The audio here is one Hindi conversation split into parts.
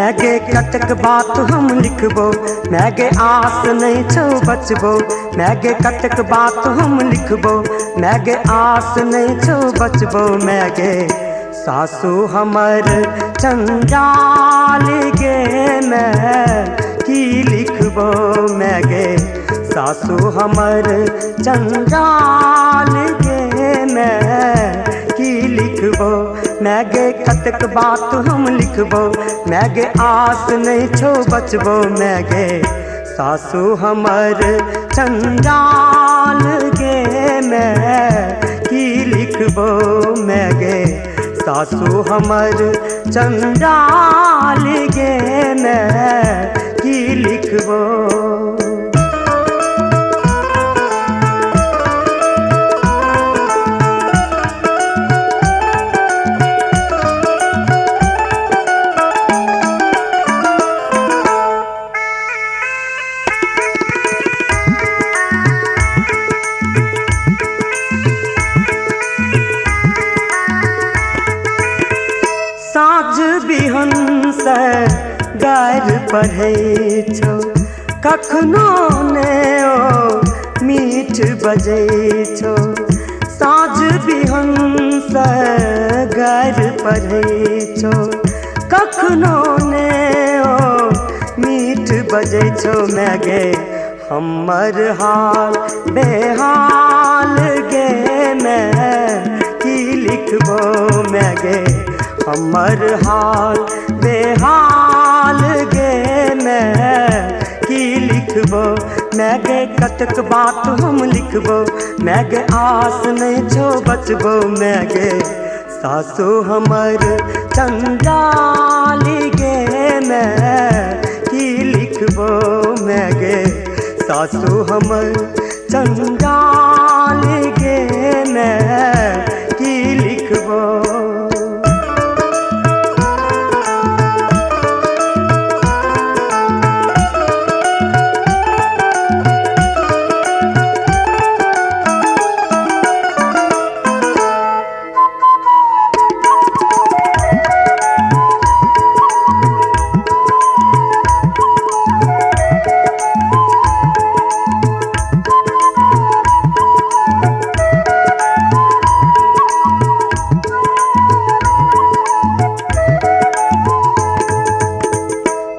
मैगे कतक बात हम लिखबो, मैगे आस नहीं छो बचबो। मैगे कतक बात हम लिखबो, मैगे आस नहीं छो बचबो। मैगे सासू हमर चंडाल गे, मैं की लिखबो। मैगे सासू हमर चंडाल गे, मैं की लिखबो। मैगे कतक बात हम लिखबो, मैगे आस नहीं छो बचबो। मैगे सासू हमर चंडाल गे, मैं की लिखबो। मैगे सासू हमर चंडाल गे, मैं की लिखबो। साँझ बिहन से गारि पढ़ै छौ, कखनो ने ओ मीठ बजै छौ। साँझ बिहन से गारि पढ़ै छौ, कखनो ने ओ मीठ बजै छौ। मैगे हमर हाल बेहाल गे, मैं की लिखबो। मैगे हमर हाल बेहाल गे, मैं की लिखबो। मैगे कतक बात हम लिखबो, मैगे आस नहीं छो बचबो। मैगे सासू हमर चंडाल गे, मैं की लिखबो। मैगे सासू हमर चंडाल गे, मैं की लिखबो।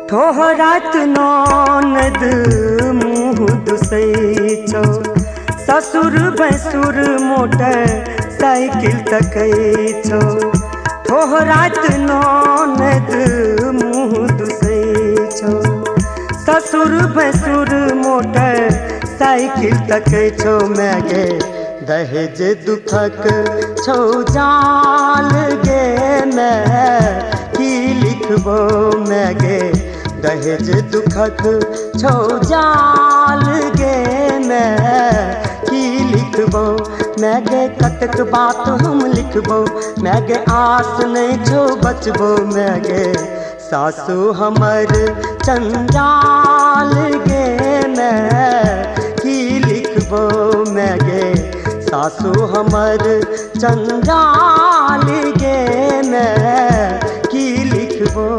ठोहरात ननद मुँह दुसै छौ, ससुर भैंसुर मोटर साइकिल तकै छौ। ठोहरात ननद मुँह दुसै छौ, ससुर भैंसुर मोटर साइकिल तकै छौ। मैगे दहेज दुखक छौ जाल गे, मैं की लिखबो। मैगे दहेज दुखक छौ जाल गे, मैं की लिखबो। मैगे कतक बात हम लिखबो, मैगे आस नहीं छो बचबो। मैगे सासू हमर चंडाल गे, मैं की लिखबो। मैगे सासू हमर चंडाल गे, मैं की लिखबो।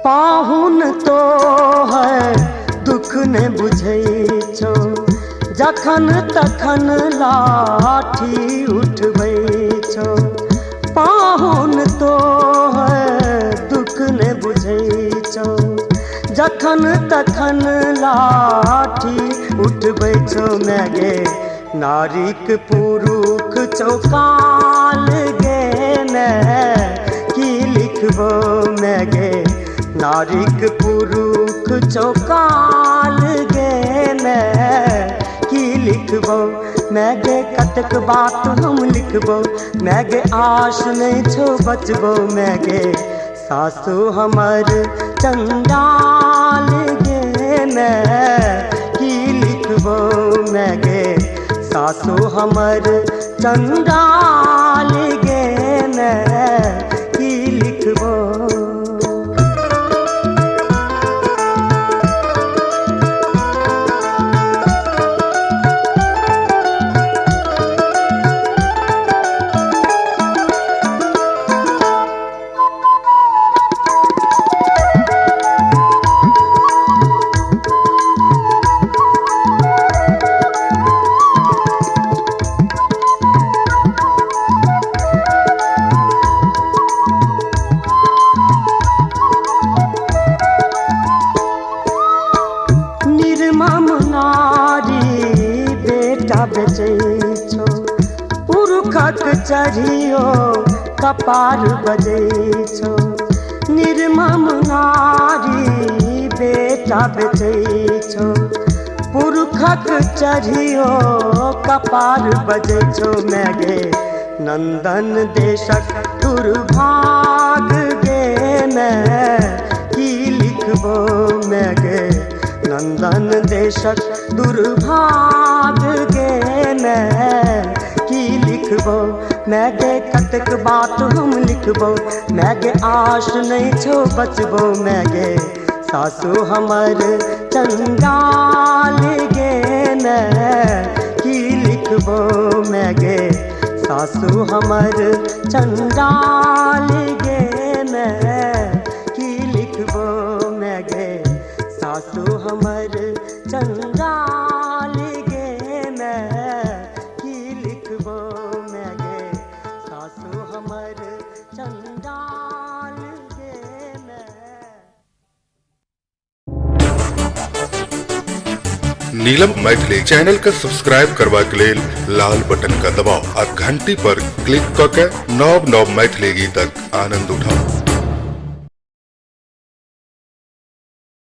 पाहुन तो है दुख ने बुझै छौ, जखन तखन लाठी उठबै छौ। पाहुन तो है दुख ने बुझै छौ, जखन तखन लाठी उठबै छौ। मैगे नारीक पुरुष चौकाल गे, मैं की लिखबो। मैगे नारीक पुरुष चौकाल गे, मैं की लिखबो। मैगे कतक बात हम लिखबो, मैगे आश नहीं छो बचबो। मैगे सासू हमर चंडाल गे, मैं की लिखबो। मैगे सासु हमर चंडाल गे मैं की लिखबो। बेचै छो पुरुखक चढ़ियो कपार बजै छो। निर्मम नारी बेटा बेचै छो पुरुखक चढ़ियो कपार बजै छो। मैं गे नंदन देशक दुर्भाग गे मैं की लिखबो। मैं गे नंदन देशक दुर्भाग गे मैं की लिखबो। मैं गे कतक बात हम लिखबो। मैं गे आश नहीं छो बचबो। मैं गे सासु हमर चंडाल गे मैं की लिखबो। मैं गे सासु हमर चंडाल गे मैं की लिखबो। मैं गे सासु हमर चंडाल गे मैं की लिखबो। मैं गे सासु हमर चंडाल गे मैं। नीलम मैथिली चैनल का सब्सक्राइब करबा के लेल लाल बटन का दबाव आ घंटी पर क्लिक करके नव नव मैथिली गीतक आनंद उठाओ।